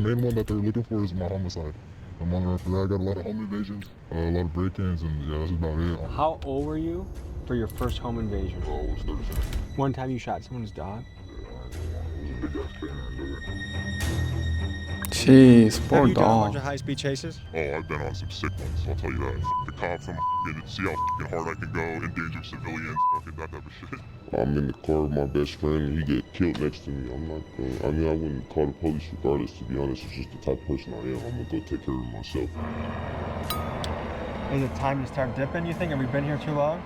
The main one that they're looking for is my homicide. I'm on the run for that. I got a lot of home invasions, a lot of break-ins, and yeah, that's about it. How old were you for your first home invasion? I was 37. One time you shot someone's dog? Jeez, poor Have you done a bunch dog. of high-speed chases? Oh, I've been on some sick ones, I'll tell you that. The cops, see how hard I can go, endanger civilians, that type of shit. I'm in the car with my best friend and he get killed next to me. I'm not gonna, I mean, I wouldn't call the police regardless, to be honest. It's just the type of person I am. I'm gonna go take care of myself. Is it time to start dipping, you think? Have we been here too long?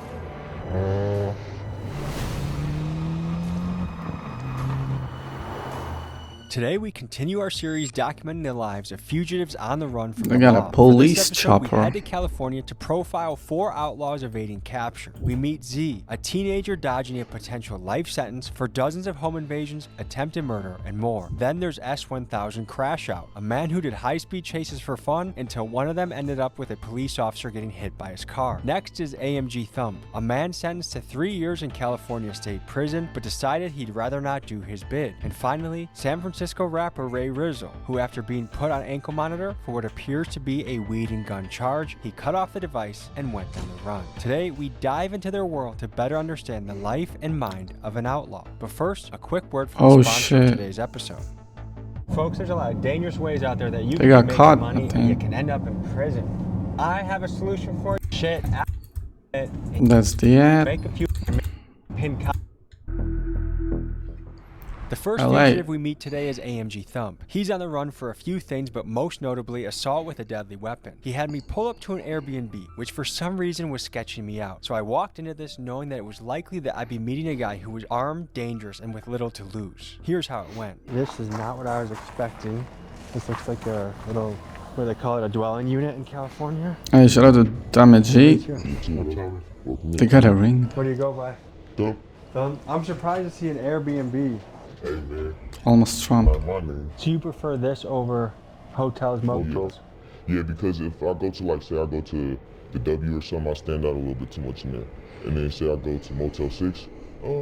Today we continue our series documenting the lives of fugitives on the run from They the got a law. police For this episode, chopper. We head to California to profile 4 outlaws evading capture. We meet Z, a teenager dodging a potential life sentence for dozens of home invasions, attempted murder, and more. Then there's S1000 Crash Out, a man who did high-speed chases for fun until one of them ended up with a police officer getting hit by his car. Next is AMG Thump, a man sentenced to 3 years in California State Prison but decided he'd rather not do his bid. And finally, San Francisco rapper Ray Rizzo, who after being put on ankle monitor for what appears to be a weed and gun charge, he cut off the device and went on the run. Today, we dive into their world to better understand the life and mind of an outlaw. But first, a quick word from the sponsor of today's episode. Folks, there's a lot of dangerous ways out there that you can make money and you can end up in prison. I have a solution for you. Shit. That's the ad. Make a few pin. The first fugitive we meet today is AMG Thump. He's on the run for a few things, but most notably assault with a deadly weapon. He had me pull up to an Airbnb, which for some reason was sketching me out. So I walked into this knowing that it was likely that I'd be meeting a guy who was armed, dangerous, and with little to lose. Here's how it went. This is not what I was expecting. This looks like a little, what do they call it, a dwelling unit in California? Hey, shout out to Damaji. They got a ring. What do you go by? Thump. I'm surprised to see an Airbnb. Hey man. Almost Trump. My name. So you prefer this over hotels, motels? Yeah, because if I go to, like, say I go to the W or something, I stand out a little bit too much in there. And then say I go to Motel 6,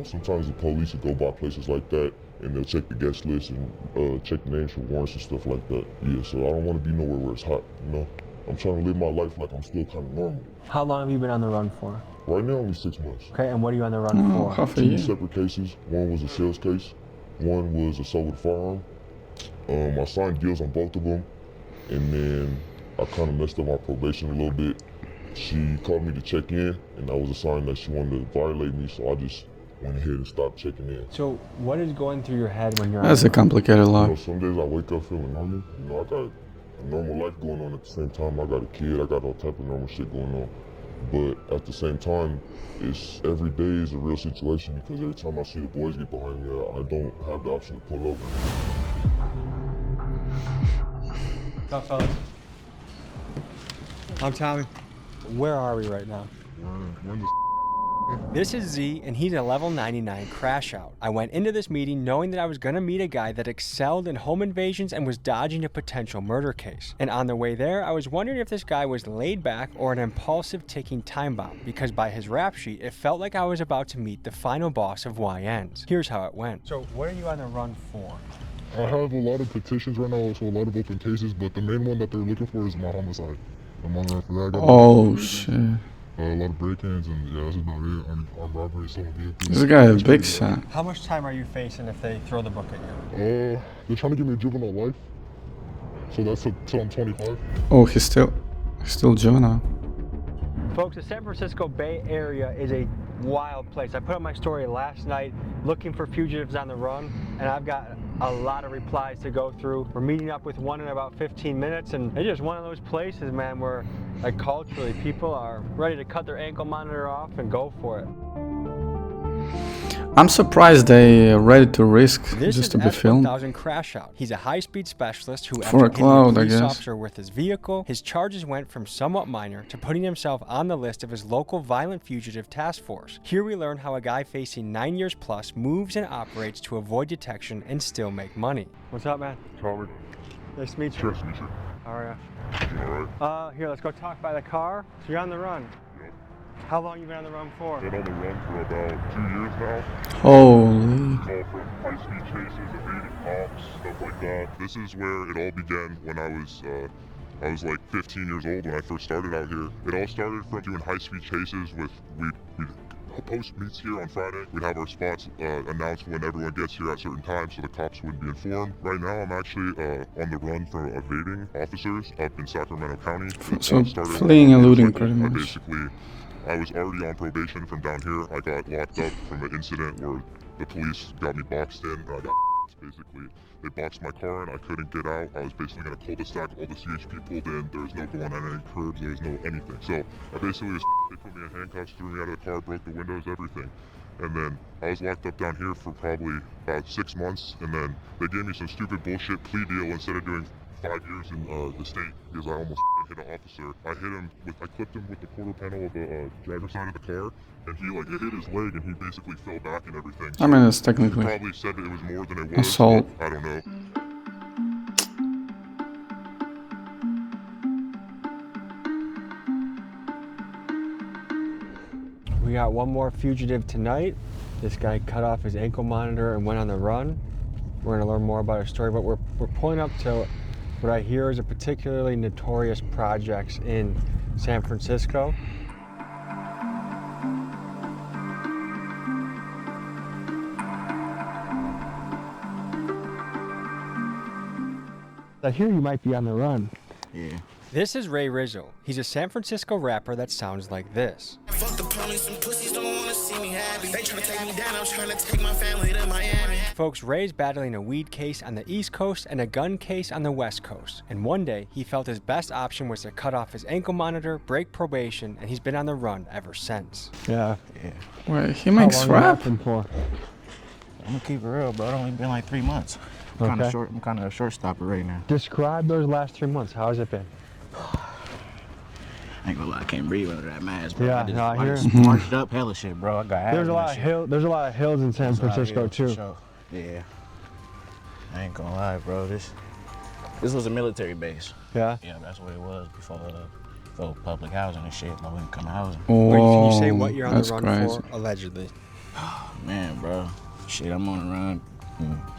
sometimes the police will go by places like that and they'll check the guest list and check the names for warrants and stuff like that. Yeah, so I don't want to be nowhere where it's hot, you know? I'm trying to live my life like I'm still kind of normal. How long have you been on the run for? Right now, only 6 months. Okay, and what are you on the run for? Half a 2 year. separate cases. One was a sales case. One was assault with a firearm. I signed deals on both of them, and then I kind of messed up my probation a little bit. She called me to check in, and that was a sign that she wanted to violate me, so I just went ahead and stopped checking in. So what is going through your head when you're That's a complicated You know, life. some days I wake up feeling normal. You know, I got a normal life going on at the same time. I got a kid, I got all type of normal shit going on. But at the same time, it's every day is a real situation because every time I see the boys get behind me, I don't have the option to pull over. What's up, fellas? I'm Tommy. Where are we right now? We're in the This is Z, and he's a level 99 Crash Out. I went into this meeting knowing that I was going to meet a guy that excelled in home invasions and was dodging a potential murder case. And on the way there, I was wondering if this guy was laid back or an impulsive ticking time bomb, because by his rap sheet, it felt like I was about to meet the final boss of YNs. Here's how it went. So what are you on the run for? I have a lot of petitions right now, also a lot of open cases, but the main one that they're looking for is my homicide. I'm on the run for that. I got Oh shit. a lot of break-ins, and yeah, that's about it. I'm robbery, stolen vehicles. This guy is a big shot. How much time are you facing if they throw the book at you? They're trying to give me a juvenile life, so that's until I'm 25. Oh, he's still juvenile. Folks, the San Francisco Bay Area is a wild place. I put up my story last night looking for fugitives on the run, and I've got a lot of replies to go through. We're meeting up with one in about 15 minutes, and it's just one of those places, man, where like culturally people are ready to cut their ankle monitor off and go for it. I'm surprised they are ready to risk This just is to be filmed. S1000 Crash Out. He's a high-speed specialist who, For after a hitting cloud, a I police guess. officer with his vehicle, his charges went from somewhat minor to putting himself on the list of his local violent fugitive task force. Here we learn how a guy facing 9 years plus moves and operates to avoid detection and still make money. What's up, man? Robert, Nice to meet you. nice to meet you. How are All right. you? Here, let's go talk by the car. So you're on the run. How long you been on the run for? Been on the run for about 2 years now. Holy. It's all from high-speed chases, evading cops, stuff like that. This is where it all began when I was like 15 years old when I first started out here. It all started from doing high-speed chases with we'd post meets here on Friday. We'd have our spots announced when everyone gets here at certain times so the cops would be informed. Right now I'm actually on the run from evading officers up in Sacramento County. So fleeing and looting pretty much. I was already on probation from down here. I got locked up from an incident where the police got me boxed in. I got basically, they boxed my car and I couldn't get out. I was basically in a cul-de-sac, all the CHP pulled in. There was no going on any curbs, there was no anything. So I basically was, they put me in handcuffs, threw me out of the car, broke the windows, everything. And then I was locked up down here for probably about 6 months. And then they gave me some stupid bullshit plea deal instead of doing 5 years in the state because I almost hit an officer. I clipped him with the quarter panel of the driver's side of the car, and it hit his leg, and he basically fell back and everything. So I mean, it's technically probably said it was more than it was. assault. I don't know. We got one more fugitive tonight. This guy cut off his ankle monitor and went on the run. We're gonna learn more about his story, but we're pulling up to what I hear is a particularly notorious projects in San Francisco. I hear you might be on the run. Yeah. This is Ray Rizzo. He's a San Francisco rapper that sounds like this. Fuck the police and pussies don't wanna see me happy. They tryna take me down, I'm tryna take my family to Miami. Folks, Ray's battling a weed case on the East Coast and a gun case on the West Coast. And one day, he felt his best option was to cut off his ankle monitor, break probation, and he's been on the run ever since. Yeah. Wait, he makes rap? For? I'm gonna keep it real, bro. It only been like 3 months. I'm kind of a short stopper right now. Describe those last 3 months. How has it been? I ain't gonna lie, I can't breathe under that mask, bro. Yeah, I just marched up hella shit, bro. I got There's a lot of hills in San Francisco too. Sure. Yeah. I ain't gonna lie, bro. This was a military base. Yeah. Yeah, that's what it was before public housing and shit, low income housing. Wait, can you say Oh, what you're on that's the run crazy. for, allegedly? Man, bro. Shit, I'm on the run.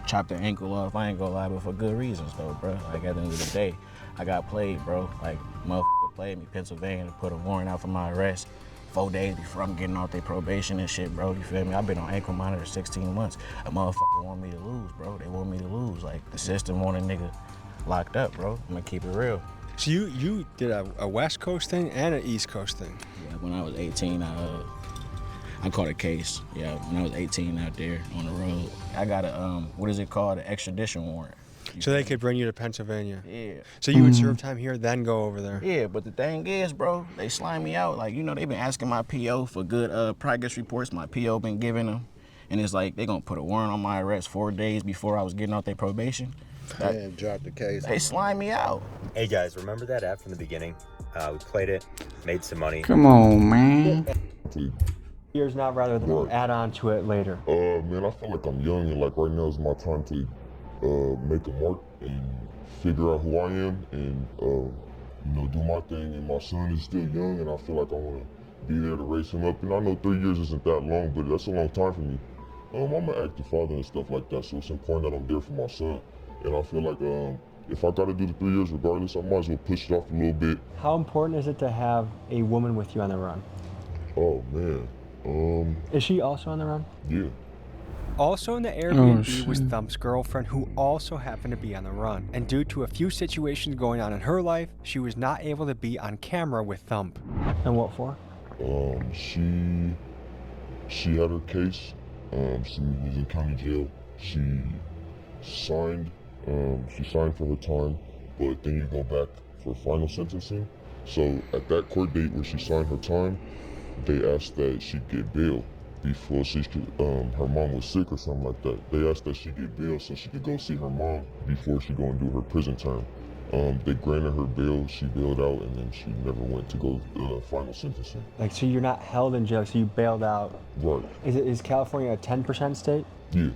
Chop the ankle off. I ain't gonna lie, but for good reasons though, bro. Like at the end of the day, I got played, bro. Like motherfucker played me. Pennsylvania put a warrant out for my arrest 4 days before I'm getting off their probation and shit, bro. You feel me? I've been on ankle monitor 16 months. A motherfucker want me to lose, bro. They want me to lose. Like the system want a nigga locked up, bro. I'm gonna keep it real. So you did a West Coast thing and an East Coast thing. Yeah, when I was 18, I caught a case. Yeah, when I was 18 out there on the road, I got a what is it called? An extradition warrant. So they could bring you to Pennsylvania. Yeah. So you would serve time here, then go over there. Yeah, but the thing is, bro, they slime me out. Like, you know, they've been asking my PO for good progress reports. My PO been giving them. And it's like, they gonna put a warrant on my arrest 4 days before I was getting off their probation. And drop the case. They slime me out. Hey guys, remember that app from the beginning? We played it, made some money. Come on, man. Years now rather than add on to it later. Man, I feel like I'm young and like right now is my time to make a mark and figure out who I am and do my thing. And my son is still young and I feel like I want to be there to raise him up. And I know 3 years isn't that long, but that's a long time for me. I'm an active father and stuff like that, so it's important that I'm there for my son. And I feel like if I got to do the 3 years regardless, I might as well push it off a little bit. How important is it to have a woman with you on the run? Oh man. Is she also on the run? Yeah. Also in the Airbnb was Thump's girlfriend, who also happened to be on the run. And due to a few situations going on in her life, she was not able to be on camera with Thump. And what for? She had her case. She was in county jail. She signed for her time, but then you go back for final sentencing. So at that court date where she signed her time, they asked that she get bail before her mom was sick or something like that. They asked that she get bail so she could go see her mom before she go and do her prison term. They granted her bail, she bailed out, and then she never went to go final sentencing. Like, so you're not held in jail, so you bailed out. Right. Is California a 10% state? Yeah.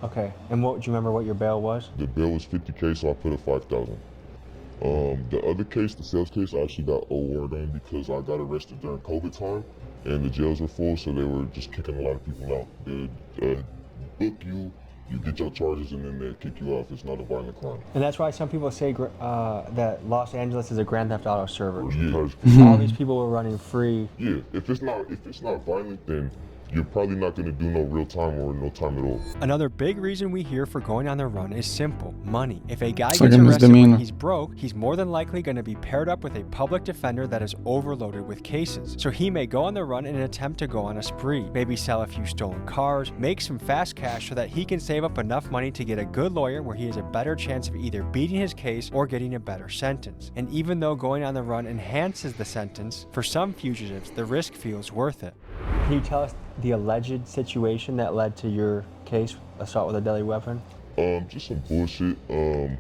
Okay. And do you remember what your bail was? The bail was $50K, so I put it $5,000. The other case, the sales case, I actually got a warrant on because I got arrested during COVID time, and the jails were full, so they were just kicking a lot of people out. They'd book you, you get your charges, and then they kick you off. It's not a violent crime. And that's why some people say that Los Angeles is a Grand Theft Auto server. Yeah. All these people were running free. Yeah, if it's not violent, then you're probably not going to do no real time or no time at all. Another big reason we hear for going on the run is simple: money. If a guy It's gets like a arrested when misdemeanor. he's broke, he's more than likely going to be paired up with a public defender that is overloaded with cases. So he may go on the run in an attempt to go on a spree, maybe sell a few stolen cars, make some fast cash so that he can save up enough money to get a good lawyer where he has a better chance of either beating his case or getting a better sentence. And even though going on the run enhances the sentence, for some fugitives, the risk feels worth it. Can you tell us the alleged situation that led to your case, assault with a deadly weapon? Just some bullshit. An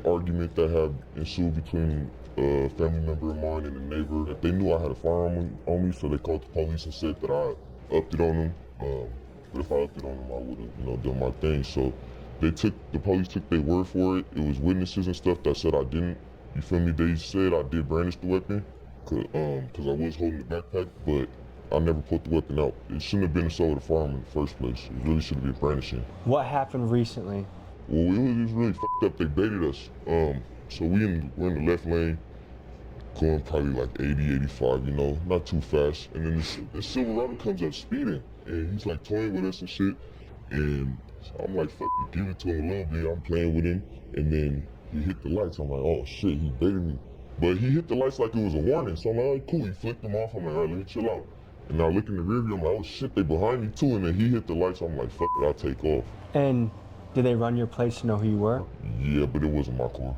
argument that had ensued between a family member of mine and a neighbor. They knew I had a firearm on me, so they called the police and said that I upped it on them. But if I upped it on them, I would have, done my thing. So the police took their word for it. It was witnesses and stuff that said I didn't. You feel me? They said I did brandish the weapon, cause I was holding the backpack, but I never put the weapon out. It shouldn't have been assault with a firearm in the first place. It really should have been brandishing. What happened recently? Well, it was really fucked up. They baited us. So we're in the left lane, going probably like 80, 85, not too fast. And then this Silverado comes up speeding, and he's like toying with us and shit. And I'm like, fuck, give it to him a little bit. I'm playing with him, and then he hit the lights. I'm like, oh shit, he baited me. But he hit the lights like it was a warning. So I'm like, all right, cool. He flicked them off. I'm like, all right, let me chill out. And I look in the rear view, I'm like, oh shit, they behind me too. And then he hit the lights, I'm like, fuck it, I'll take off. And did they run your place to know who you were? Yeah, but it wasn't my car.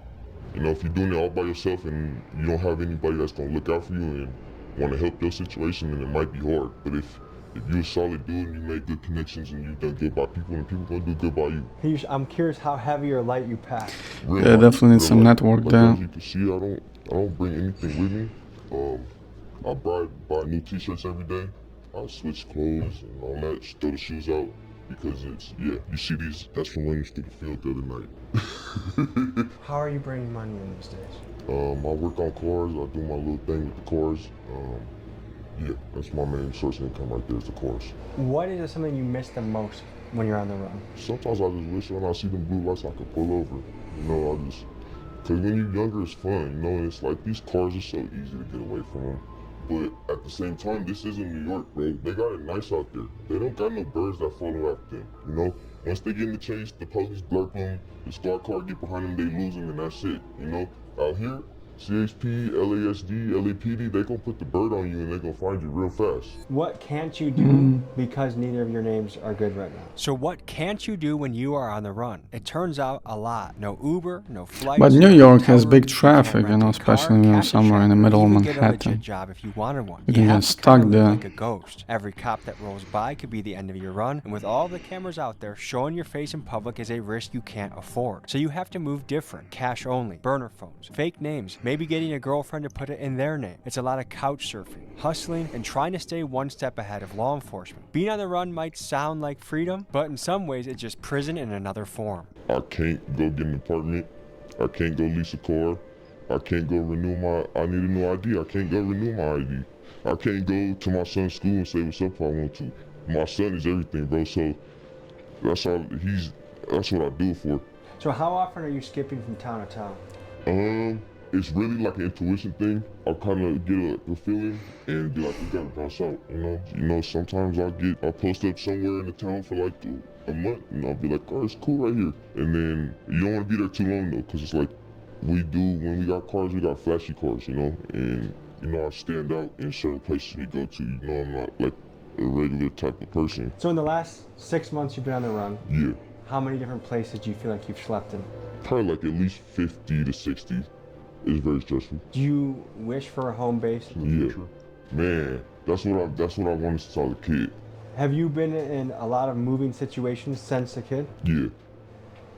If you're doing it all by yourself and you don't have anybody that's gonna look out for you and want to help your situation, then it might be hard. But if you're a solid dude and you make good connections and you've done good by people, and people gonna do good by you. I'm curious how heavy or light you pack. Yeah, definitely need some network there. As you can see, I don't bring anything with me. I buy new t-shirts every day. I switch clothes and all that, throw the shoes out because you see these, that's from running through the field the other night. How are you bringing money in these days? I work on cars, I do my little thing with the cars. That's my main source of income right there is the cars. What is something you miss the most when you're on the run? Sometimes I just wish when I see them blue lights I could pull over. Because when you're younger it's fun, and it's like these cars are so easy to get away from them. But at the same time, this isn't New York, bro. They got it nice out there. They don't got no birds that follow after them, Once they get in the chase, the police blurp them, the squad car get behind them, they lose them, and that's it, Out here, CHP, LASD, LAPD, they gonna put the bird on you and they gonna find you real fast. What can't you do because neither of your names are good right now? So what can't you do when you are on the run? It turns out a lot. No Uber, no flights. But New no York has hotel big room, you traffic, can't rent a especially car, when catch a somewhere in the shuttle, middle or of even get a Manhattan. legit job if you wanted one. You You can have get to stuck kinda live there. like a ghost. Every cop that rolls by could be the end of your run, and with all the cameras out there, showing your face in public is a risk you can't afford. So you have to move different. Cash only, burner phones, fake names, maybe getting a girlfriend to put it in their name. It's a lot of couch surfing, hustling, and trying to stay one step ahead of law enforcement. Being on the run might sound like freedom, but in some ways it's just prison in another form. I can't go get an apartment. I can't go lease a car. I can't go I need a new ID. I can't go renew my ID. I can't go to my son's school and say what's up if I want to. My son is everything, bro, so that's what I do it for. So how often are you skipping from town to town? It's really like an intuition thing. I'll kind of get a feeling and be like, we gotta bounce out, sometimes I'll post up somewhere in the town for like a month and I'll be like, oh, it's cool right here. And then you don't want to be there too long though, because it's like when we got cars, we got flashy cars, and I stand out in certain places we go to. I'm not like a regular type of person. So in the last 6 months you've been on the run, Yeah, how many different places do you feel like you've slept in? probably like at least 50 to 60. It's very stressful. Do you wish for a home base in the Yeah, future? man, that's what I wanted since I was a kid. Have you been in a lot of moving situations since a kid? Yeah,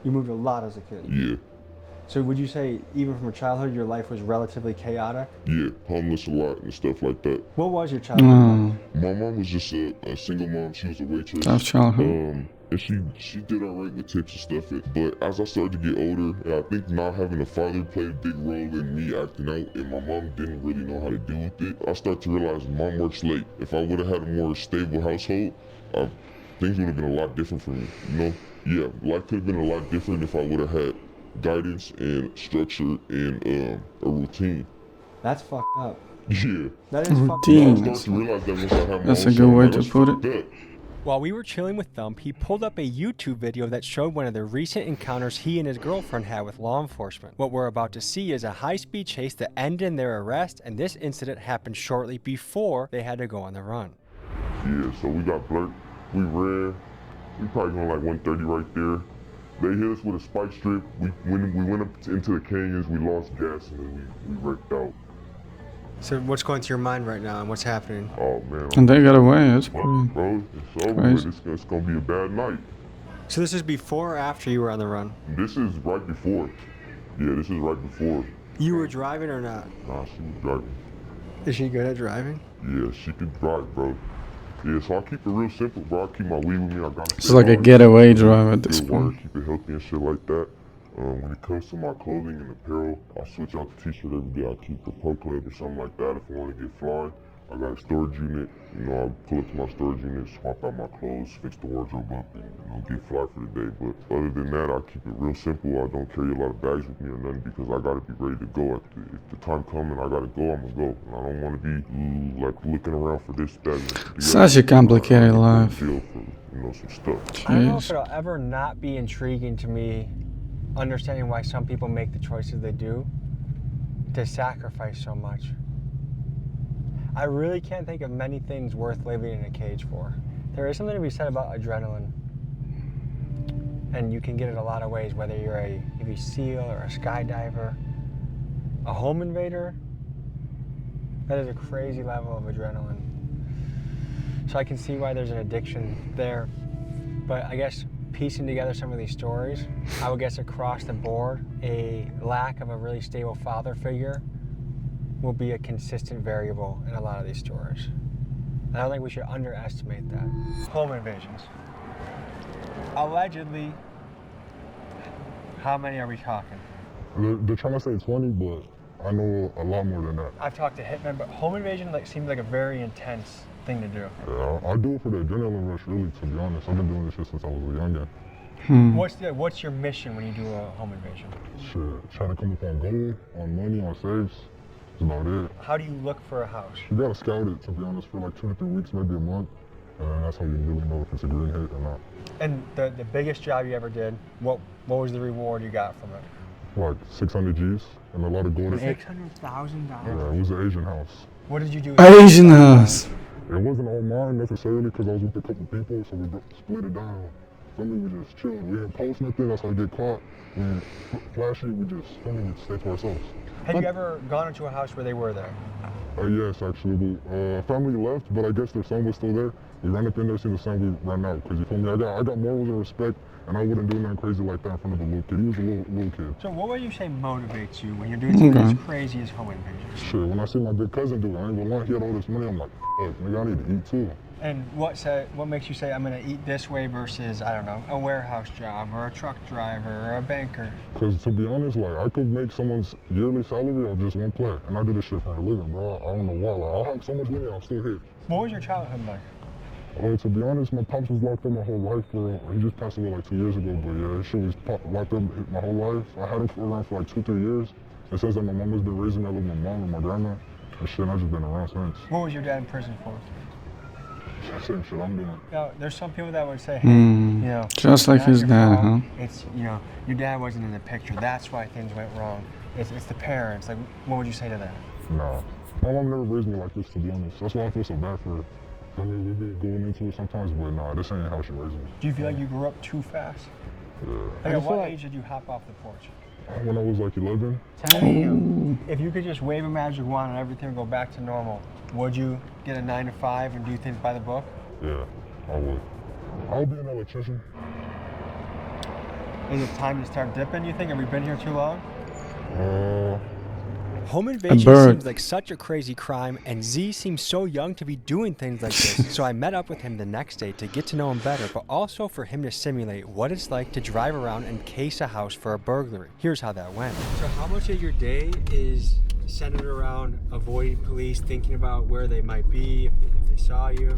You moved a lot as a kid. yeah. So would you say, even from childhood, your life was relatively chaotic? Yeah, homeless a lot and stuff like that. What was your childhood? My mom was just a single mom. She was a waitress. Tough childhood. And she did alright with tips and stuff. But as I started to get older, and I think not having a father played a big role in me acting out, and my mom didn't really know how to deal with it, I started to realize mom works late. If I would have had a more stable household, things would have been a lot different for me. You know? Yeah, life could have been a lot different if I would have had guidance and structure and a routine. That's fucked up. Yeah. That is fucked Routine. up. I started to realize that once I had my That's own a good son, way like, to that's put it. fucked up. While we were chilling with Thump, he pulled up a YouTube video that showed one of the recent encounters he and his girlfriend had with law enforcement. What we're about to see is a high-speed chase that ended in their arrest, and this incident happened shortly before they had to go on the run. Yeah, so we got blurred. We ran. We probably going like 130 right there. They hit us with a spike strip. We went up into the canyons. We lost gas and then we wrecked out. So what's going through your mind right now and what's happening? Oh man. And they got away. That's Fuck, pretty. bro, it's over crazy. with. It's gonna be a bad night. So this is before or after you were on the run? This is right before. Yeah, this is right before. You were driving or not? Nah, she was driving. Is she good at driving? Yeah, she could drive, bro. Yeah, so I keep it real simple, bro. I keep my weed with me. I got It's like a getaway drive at this good work, point. keep it healthy and shit like that. When it comes to my clothing and apparel, I switch out the t-shirt every day. I keep the pro club or something like that if I want to get flying. I got a storage unit. You know, I pull up to my storage unit, swap out my clothes, fix the wardrobe up, and get fly for the day. But other than that, I keep it real simple. I don't carry a lot of bags with me or nothing because I gotta be ready to go. If the time comes and I gotta go, I'm gonna go. And I don't want to be like looking around for this, that, and the Such a complicated life. Deal for, some stuff. I don't know if Jeez. it'll ever not be intriguing to me, understanding why some people make the choices they do to sacrifice so much. I really can't think of many things worth living in a cage for. There is something to be said about adrenaline. And you can get it a lot of ways, whether you're a Navy SEAL or a skydiver, a home invader. That is a crazy level of adrenaline. So I can see why there's an addiction there. But I guess piecing together some of these stories, I would guess across the board, a lack of a really stable father figure will be a consistent variable in a lot of these stories. And I don't think we should underestimate that. Home invasions. Allegedly, how many are we talking? They're trying to say 20, but I know a lot more than that. I've talked to hitmen, but home invasion seems like a very intense thing to do. Yeah, I do it for the adrenaline rush, really, to be honest. I've been doing this shit since I was a youngin'. What's your mission when you do a home invasion? Shit, trying to come up on gold, on money, on saves. That's about it. How do you look for a house? You gotta scout it, to be honest, for like 2 to 3 weeks, maybe a month. And then that's how you really know if it's a green hit or not. And the biggest job you ever did, what was the reward you got from it? Like 600 G's and a lot of gold. $600,000. Yeah, it was an Asian house. What did you do? Asian house. It wasn't all mine necessarily because I was with a couple people, so we split it down. Some we just chilled. We didn't post nothing, that's how we get caught. And flashy, we just stay to ourselves. Have you ever gone into a house where they were there? Yes, actually. Family left, but I guess their son was still there. We ran up in there, seen the son, we ran out. Because you feel me, I got morals and respect, and I wouldn't do nothing crazy like that in front of a little kid. He was a little kid. So what would you say motivates you when you're doing something as crazy as home invasions? Shit, when I see my big cousin do it, I ain't gonna lie, he had all this money, I'm like, fuck, nigga, I need to eat too. And what makes you say I'm gonna eat this way versus, I don't know, a warehouse job or a truck driver or a banker? Because to be honest, like, I could make someone's yearly salary of just one play, and I do this shit for a living, bro. I don't know why. Like, I have so much money, I'm still here. What was your childhood like? To be honest, my pops was locked up my whole life, bro. He just passed away like 2 years ago, but yeah, this shit was locked up my whole life. I had him around for like 2-3 years. It says that my mom has been raising me. I live with my mom and my grandma, and shit, I've just been around since. What was your dad in prison for? Same shit I'm doing. Now, there's some people that would say, hey, you know, Just like not his your dad, fault. huh? It's, you know, your dad wasn't in the picture. That's why things went wrong. It's the parents. Like, what would you say to that? Nah. My mom never raised me like this, to be honest. That's why I feel so bad for her. I mean, we be going into it sometimes, but nah, this ain't how she raised me. Do you feel like you grew up too fast? Yeah. Like, at what age did you hop off the porch? When I was like 11. Tell me, if you could just wave a magic wand and everything would go back to normal, would you get a 9 to 5 and do things by the book? Yeah, I would. I would be an electrician. Is it time to start dipping, you think? Have we been here too long? Home invasion bird. seems like such a crazy crime, and Z seems so young to be doing things like this, so I met up with him the next day to get to know him better, but also for him to simulate what it's like to drive around and case a house for a burglary. Here's how that went. So how much of your day is centered around avoiding police, thinking about where they might be, if they saw you?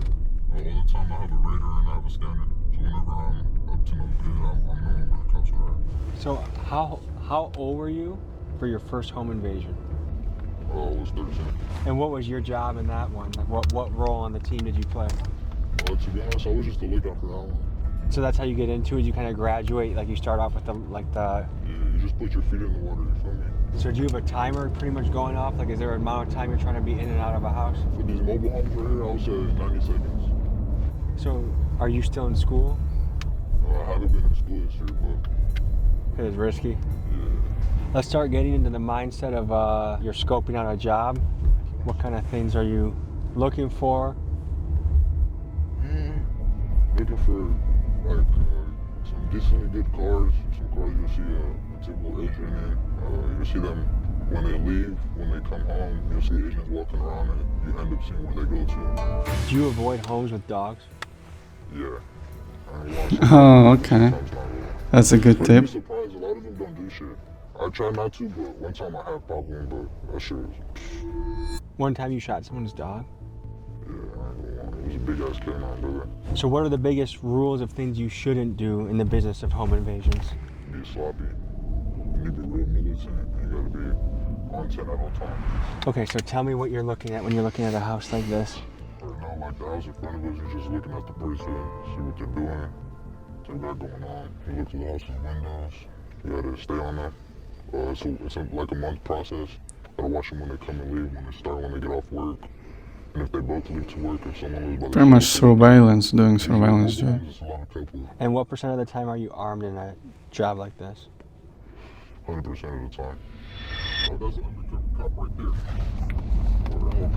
All the time I have a radar and I have a scanner. So whenever I'm up to no good, I'm knowing where the cops are at. So how old were you for your first home invasion? I was 13. And what was your job in that one? Like what role on the team did you play? To be honest, I was just a lookout for that one. So that's how you get into it? You kind of graduate, like you start off with the. Yeah, you just put your feet in the water, you feel me? So do you have a timer pretty much going off? Like is there an amount of time you're trying to be in and out of a house? For these mobile homes right here, I would say 90 seconds. So are you still in school? I haven't been in school this year, but It is risky. yeah. Let's start getting into the mindset of you're scoping out a job. What kind of things are you looking for? Looking for like some decently good cars, some cars you'll see a typical agent in. You'll see them when they leave, when they come home. You'll see agents walking around and you end up seeing where they go to. Do you avoid homes with dogs? Yeah. I ain't gonna lie, Oh, okay. sometimes not really. That's a good But you'd be tip. surprised, a lot of them don't do shit. I try not to, but one time I have popped one, but that shit was, One time you shot someone's dog. yeah, I ain't gonna lie. It was a big ass canine, brother. So what are the biggest rules of things you shouldn't do in the business of home invasions? Be sloppy. You need to be real militant. You gotta be on 10 at all times. Okay, so tell me what you're looking at when you're looking at a house like this. Right now, like the house in front of us, you're just looking at the person, see what they're doing, what they got going on. You look to the house's windows. You gotta stay on them. It's like a month process. Gotta watch them when they come and leave, when they start, when they get off work. And if they both leave to work, if someone lives by Pretty much themselves, surveillance, doing these surveillance mobile job. homes, it's a lot of people. And what % of the time are you armed in a job like this? 100% of the time. Oh, that's an undercover cop right there. Right.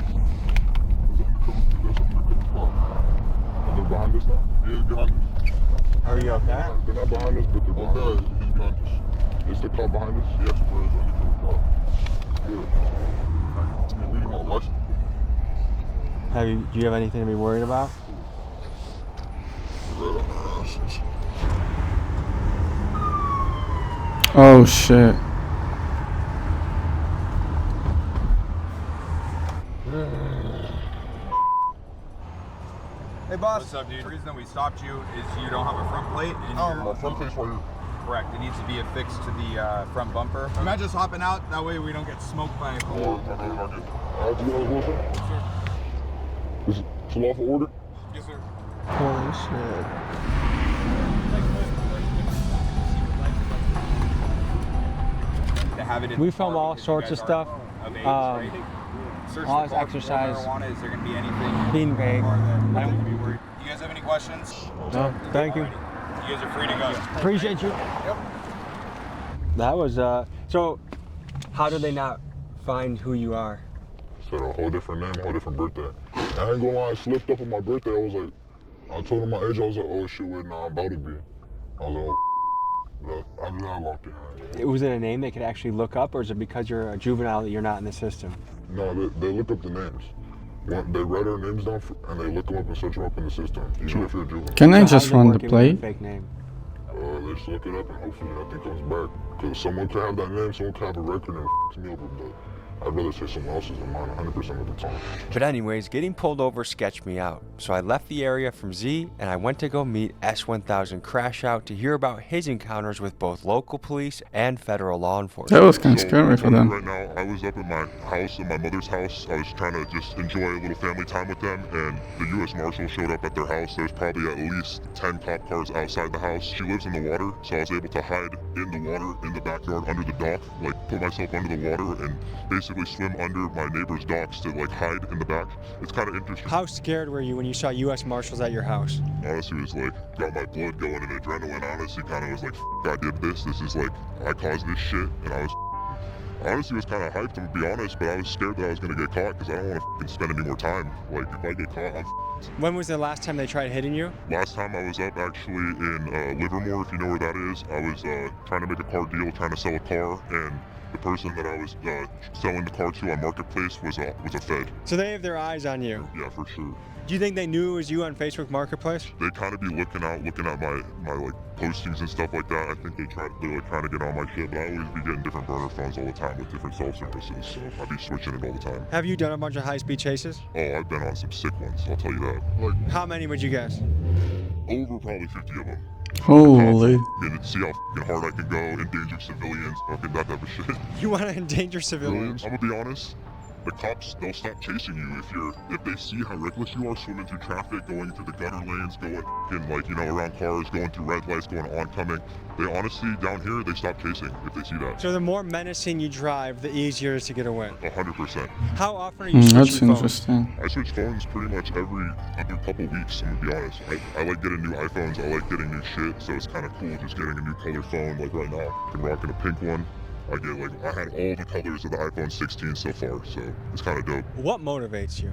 That's an undercover cop. Are they behind us now? Yeah, behind us. Are you okay? They're not behind us, but they're behind us. He's behind us. Is the cop behind us? Yes, bro. It's undercover cop. Yeah. You read my license. Do you have anything to be worried about? Right on our asses. Oh shit. Hey boss. What's up, dude? The reason we stopped you is you don't have a front plate. And My front face right here. correct. It needs to be affixed to the front bumper. I'm not just hopping out. That way we don't get smoked by a car. I have to get on the wheelchair? Sure. It's a lawful order? Yes, sir. Holy shit. To have it in We the film car all because you sorts guys of stuff. aren't of age, Um, right? Search all the this car for exercise marijuana. Is there going to be anything being vague. in the car that I we don't- need to be worried? You guys have any questions? No, thank you. Alrighty. You guys are free to go. Appreciate you. Yep. That was, so how do they not find who you are? Said a whole different name, a whole different birthday. I ain't gonna lie, I slipped up on my birthday. I was like, I told him my age. I was like, oh shit, wait, nah, I'm about to be. I was like, oh, but after that, I walked in. Was it a name they could actually look up, or is it because you're a juvenile that you're not in the system? No, they look up the names. They write our names down and they look them up and search them up in the system. Even if you're a juvenile. Can I So how just does it run work the even with a plate? Fake name. They just look it up and hopefully that thing comes back. Because someone could have that name, someone could have a record and f***s me over, but I'd rather say someone else's than mine 100% of the time. But anyways, getting pulled over sketched me out. So I left the area from Z and I went to go meet S1000 Crash Out to hear about his encounters with both local police and federal law enforcement. That was kind of scary for them. Right now, I was up at my house, at my mother's house. I was trying to just enjoy a little family time with them, and the U.S. Marshal showed up at their house. There's probably at least 10 cop cars outside the house. She lives in the water, so I was able to hide in the water, in the backyard, under the dock, like put myself under the water and basically swim under my neighbor's docks to like hide in the back. It's kind of interesting. How scared were you when you saw U.S. Marshals at your house? Honestly, it was like, got my blood going and adrenaline. Honestly, kind of was like, I did this. This is like, I caused this shit, and I was honestly was kind of hyped, to be honest, but I was scared that I was gonna get caught because I don't want to spend any more time. Like, if I get caught, I'm When was the last time they tried hitting you? Last time I was up actually in Livermore, if you know where that is. I was trying to make a car deal, trying to sell a car, and The person that I was selling the car to on Marketplace was a Fed. So they have their eyes on you. Yeah, for sure. Do you think they knew it was you on Facebook Marketplace? They kind of be looking at my like postings and stuff like that. I think they're like trying to get on my shit, but I always be getting different burner phones all the time with different cell services, so I be switching it all the time. Have you done a bunch of high-speed chases? Oh, I've been on some sick ones, I'll tell you that. Like, How many would you guess? over probably 50 of them. Holy. And see how fucking hard I can go, endanger civilians, fucking that type of shit. You want to endanger civilians? I'm gonna be honest. The cops, they'll stop chasing you if they see how reckless you are swimming through traffic, going through the gutter lanes, going like, you know, around cars, going through red lights, going oncoming. They honestly, down here, they stop chasing if they see that. So the more menacing you drive, the easier it is to get away. 100%. How often are you switching That's phones? interesting. I switch phones pretty much every other couple weeks, I'm gonna be honest. I like getting new iPhones, I like getting new shit, so it's kind of cool just getting a new color phone. Like right now, I'm rocking a pink one. I had all the colors of the iPhone 16 so far, so it's kind of dope. What motivates you?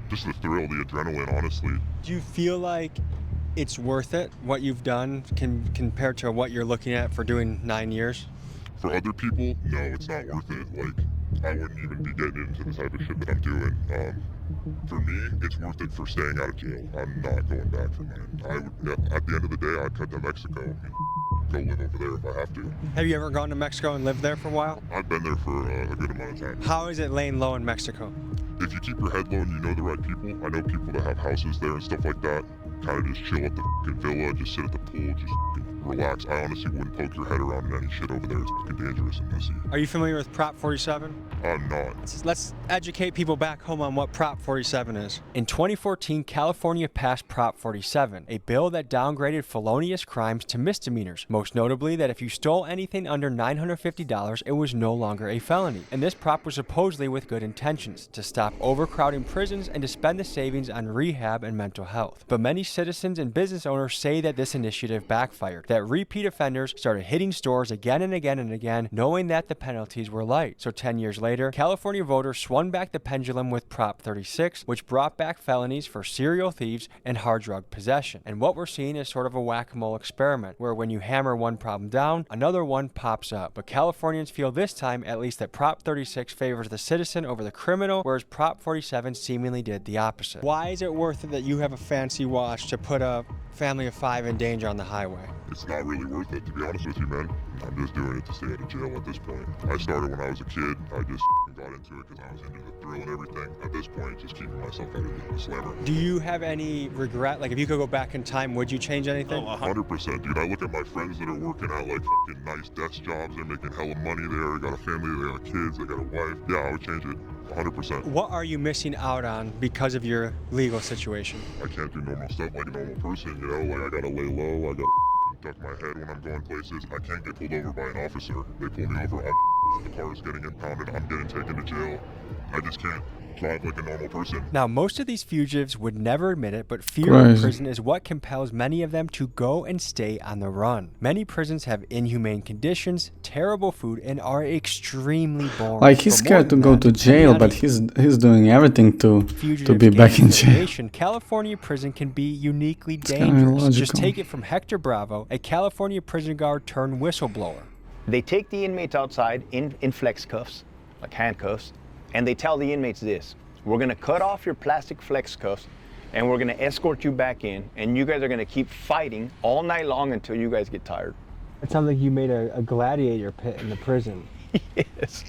Just the thrill, the adrenaline, honestly. Do you feel like it's worth it, what you've done, compared to what you're looking at for doing 9 years? For other people, no, it's not worth it. Like, I wouldn't even be getting into the type of shit that I'm doing. For me, it's worth it for staying out of jail. I'm not going back for mine. At the end of the day, I'd cut to Mexico and go live over there if I have to. Have you ever gone to Mexico and lived there for a while? I've been there for a good amount of time. How is it laying low in Mexico? If you keep your head low and you know the right people, I know people that have houses there and stuff like that, kind of just chill at the fucking villa, just sit at the pool, just relax. I honestly wouldn't poke your head around in any shit over there. It's fucking dangerous and messy. Are you familiar with Prop 47? I'm not. Let's educate people back home on what Prop 47 is. In 2014, California passed Prop 47, a bill that downgraded felonious crimes to misdemeanors, most notably that if you stole anything under $950, it was no longer a felony. And this prop was supposedly with good intentions, to stop overcrowding prisons and to spend the savings on rehab and mental health. But many citizens and business owners say that this initiative backfired, that repeat offenders started hitting stores again and again and again, knowing that the penalties were light. So 10 years later, California voters swung back the pendulum with Prop 36, which brought back felonies for serial thieves and hard drug possession. And what we're seeing is sort of a whack-a-mole experiment, where when you hammer one problem down, another one pops up. But Californians feel this time, at least, that Prop 36 favors the citizen over the criminal, whereas Prop 47 seemingly did the opposite. Why is it worth it that you have a fancy watch to put a family of 5 in danger on the highway? It's not really worth it, to be honest with you, man. I'm just doing it to stay out of jail at this point. I started when I was a kid. I just got into it because I was into the thrill and everything. At this point, just keeping myself out of the slammer. Do you have any regret? Like, if you could go back in time, would you change anything? Oh, 100%, dude. I look at my friends that are working at like fucking nice desk jobs. They're making hella money there. They got a family, they got kids, they got a wife. Yeah, I would change it. 100%. What are you missing out on because of your legal situation? I can't do normal stuff like a normal person, you know? Like, I gotta lay low, I gotta duck my head when I'm going places. I can't get pulled over by an officer. They pull me over, the car is getting impounded, I'm getting taken to jail. I just can't drive like a normal person. Now, most of these fugitives would never admit it, but fear of prison is what compels many of them to go and stay on the run. Many prisons have inhumane conditions, terrible food, and are extremely boring. Like, he's scared to go to jail, but he's doing everything to be back in jail. California prison can be uniquely dangerous. Just take it from Hector Bravo, a California prison guard turned whistleblower. They take the inmates outside in flex cuffs, like handcuffs, and they tell the inmates this: we're gonna cut off your plastic flex cuffs and we're gonna escort you back in, and you guys are gonna keep fighting all night long until you guys get tired. It sounds like you made a gladiator pit in the prison. Yes,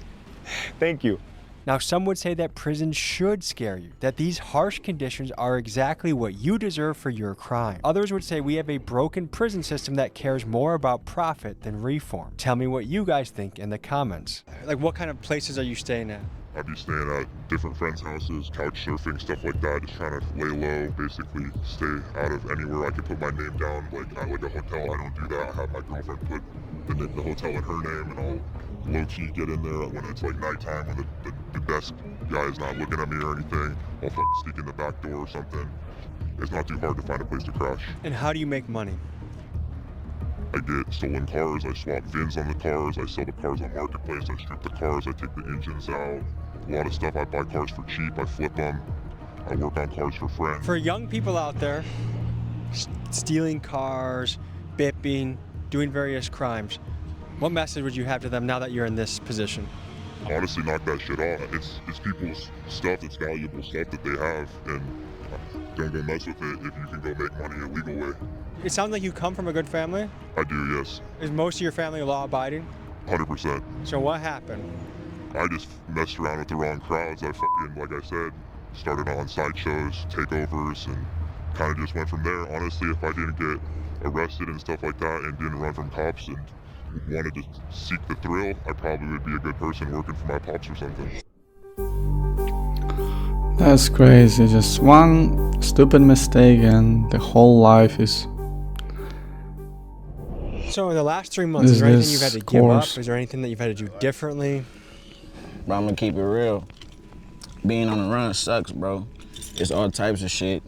thank you. Now, some would say that prison should scare you, that these harsh conditions are exactly what you deserve for your crime. Others would say we have a broken prison system that cares more about profit than reform. Tell me what you guys think in the comments. Like, what kind of places are you staying at? I'd be staying at different friends' houses, couch surfing, stuff like that, just trying to lay low, basically stay out of anywhere I can put my name down, like a hotel. I don't do that. I have my girlfriend put the hotel in her name, and I'll low-key get in there when it's like nighttime, when the desk guy is not looking at me or anything. I'll sneak in the back door or something. It's not too hard to find a place to crash. And how do you make money? I get stolen cars, I swap VINs on the cars, I sell the cars on Marketplace, I strip the cars, I take the engines out. A lot of stuff, I buy cars for cheap, I flip them, I work on cars for friends. For young people out there, stealing cars, bipping, doing various crimes, What message would you have to them now that you're in this position? Honestly, knock that shit off. It's people's stuff, it's valuable stuff that they have, and don't go mess with it if you can go make money a legal way. It sounds like you come from a good family. I do, yes. Is most of your family law-abiding? 100%. So what happened? I just messed around with the wrong crowds. I fucking, like I said, started on sideshows, takeovers, and kind of just went from there. Honestly, if I didn't get arrested and stuff like that and didn't run from cops and wanted to seek the thrill, I probably would be a good person working for my pops or something. That's crazy. Just one stupid mistake and the whole life is... So in the last 3 months, is there anything you've had to give course. up? Is there anything that you've had to do differently? Bro, I'm gonna keep it real. Being on the run sucks, bro. It's all types of shit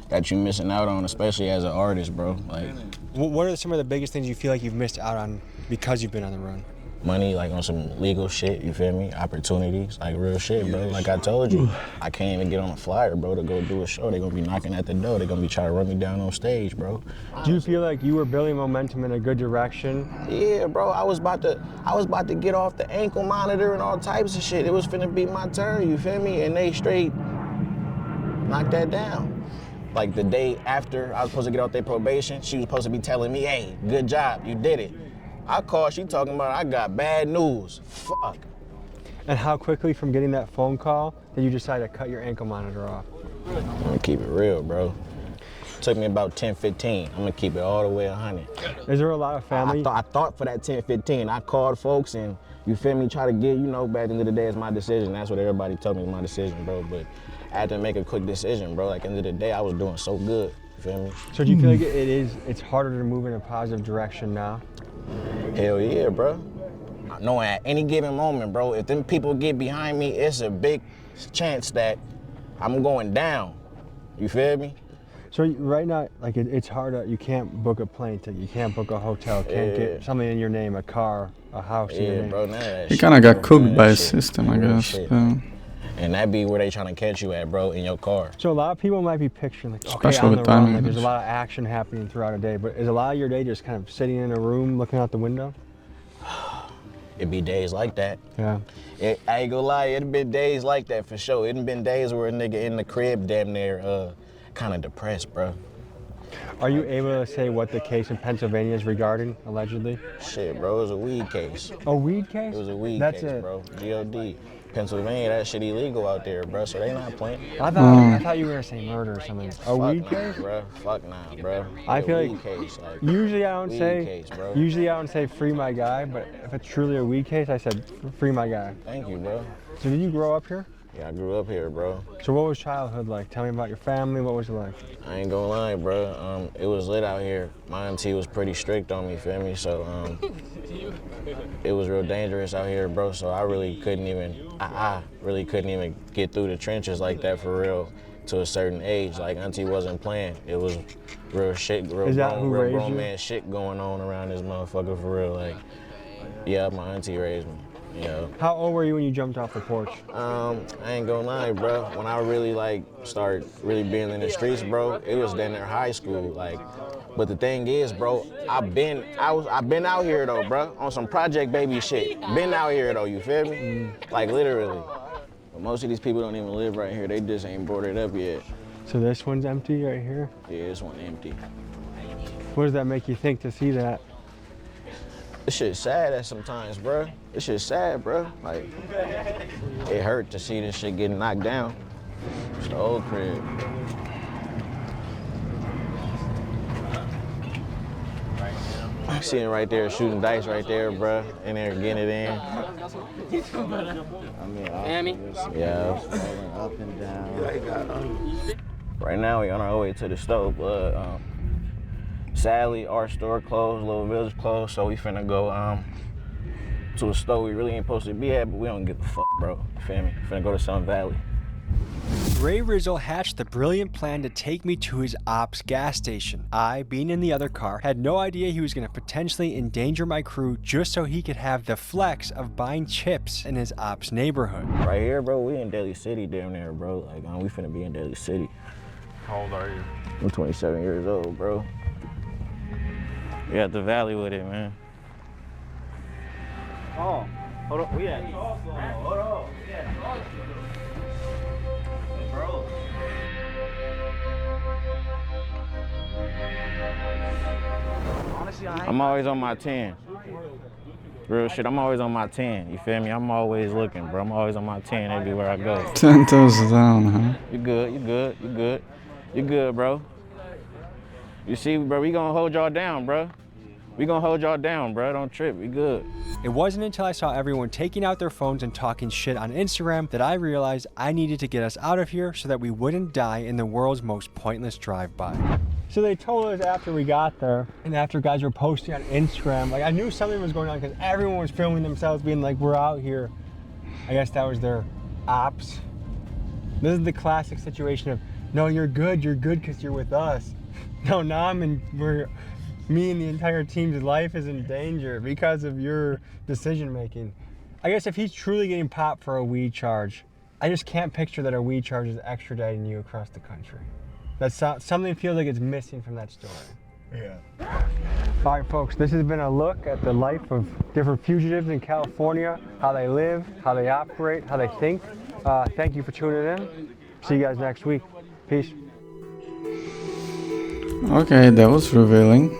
that you're missing out on, especially as an artist, bro. Like, What are some of the biggest things you feel like you've missed out on because you've been on the run? money, like on some legal shit, you feel me? Opportunities, like real shit, bro. Like I told you, I can't even get on a flyer, bro, to go do a show. They're gonna be knocking at the door. They're gonna be trying to run me down on stage, bro. Do you feel like you were building momentum in a good direction? Yeah, bro, I was about to get off the ankle monitor and all types of shit. It was finna be my turn, you feel me? And they straight knocked that down. Like the day after I was supposed to get off their probation, she was supposed to be telling me, hey, good job, you did it. I called, she talking about I got bad news. Fuck. And how quickly from getting that phone call did you decide to cut your ankle monitor off? I'm gonna keep it real, bro. Took me about 10, 15. I'm gonna keep it all the way 100. Is there a lot of family? I thought for that 10, 15. I called folks and, you feel me, try to get, you know, back into the day, it's my decision. That's what everybody told me was my decision, bro. But I had to make a quick decision, bro. Like, end of the day, I was doing so good, you feel me? So do you feel like it's harder to move in a positive direction now? Hell yeah, bro. Knowing at any given moment, bro, if them people get behind me, it's a big chance that I'm going down. You feel me? So right now, like it's hard. You can't book a plane ticket. You can't book a hotel. Can't get something in your name, a car, a house in your name. Bro, none of that You shit, kind of got bro. cooked None of by that a shit. system, I Real guess. shit. Yeah. And that be where they trying to catch you at, bro, in your car. So a lot of people might be picturing like, okay, Especially on with the run, timing. like there's a lot of action happening throughout a day. But is a lot of your day just kind of sitting in a room looking out the window? It be days like that. Yeah. I ain't gonna lie, it been days like that for sure. It been days where a nigga in the crib damn near kind of depressed, bro. Are you able to say what the case in Pennsylvania is regarding, allegedly? Shit, bro, it was a weed case. A weed case? It was a weed That's case, it. bro. GOD. Pennsylvania, that shit illegal out there, bro, so they not playing. I thought you were gonna say murder or something. A Fuck weed nah, case? bro. Fuck nah, bro. I A feel weed like case, like usually I don't weed say case, bro. usually I don't say free my guy, but if it's truly a weed case, I said free my guy. Thank you, bro. So did you grow up here? Yeah, I grew up here, bro. So what was childhood like? Tell me about your family. What was it like? I ain't gonna lie, bro. It was lit out here. My auntie was pretty strict on me, feel me? So it was real dangerous out here, bro. So I really couldn't even, I really couldn't even get through the trenches like that for real to a certain age. Like auntie wasn't playing. It was real shit, real grown man shit going on around this motherfucker for real. Like, yeah, my auntie raised me. You know. How old were you when you jumped off the porch? I ain't gonna lie, bro. When I really started really being in the streets, bro, it was then in high school. Like, but the thing is, bro, I've been out here though, bro, on some Project Baby shit. Been out here though, you feel me? Like literally. But most of these people don't even live right here. They just ain't boarded up yet. So this one's empty right here? Yeah, this one empty. What does that make you think to see that? This shit's sad at sometimes, bro. This shit's sad, bro. Like, it hurt to see this shit getting knocked down. It's the old crib. Sitting right there, shooting dice right there, bro. In there, getting it in. Yeah. Up and down. Right now, we on our way to the stove, but sadly, our store closed, Little Village closed, so we finna go to a store we really ain't supposed to be at, but we don't give a fuck, bro. You feel me? Finna go to Sun Valley. Ray Rizzo hatched the brilliant plan to take me to his ops gas station. I, being in the other car, had no idea he was going to potentially endanger my crew just so he could have the flex of buying chips in his ops neighborhood. Right here, bro, we in Daly City down there, bro. Like, we finna be in Daly City. How old are you? I'm 27 years old, bro. We got the valley with it, man. Oh, hold on. Yeah. Hold on. Bro. Honestly, I'm always on my 10. Real shit, I'm always on my 10. You feel me? I'm always looking, bro. I'm always on my 10 everywhere I go. 10 toes down, huh? You good, you good, you good. You good, bro. You see, bro, we gonna hold y'all down, bro. We gonna hold y'all down, bro. Don't trip, we good. It wasn't until I saw everyone taking out their phones and talking shit on Instagram that I realized I needed to get us out of here so that we wouldn't die in the world's most pointless drive-by. So they told us after we got there, and after guys were posting on Instagram, like I knew something was going on because everyone was filming themselves being like, we're out here. I guess that was their ops. This is the classic situation of, no, you're good because you're with us. No, me and the entire team's life is in danger because of your decision making. I guess if he's truly getting popped for a weed charge, I just can't picture that a weed charge is extraditing you across the country. That's something feels like it's missing from that story. Yeah. All right, folks, this has been a look at the life of different fugitives in California, how they live, how they operate, how they think. Thank you for tuning in. See you guys next week. Peace. Okay, that was revealing.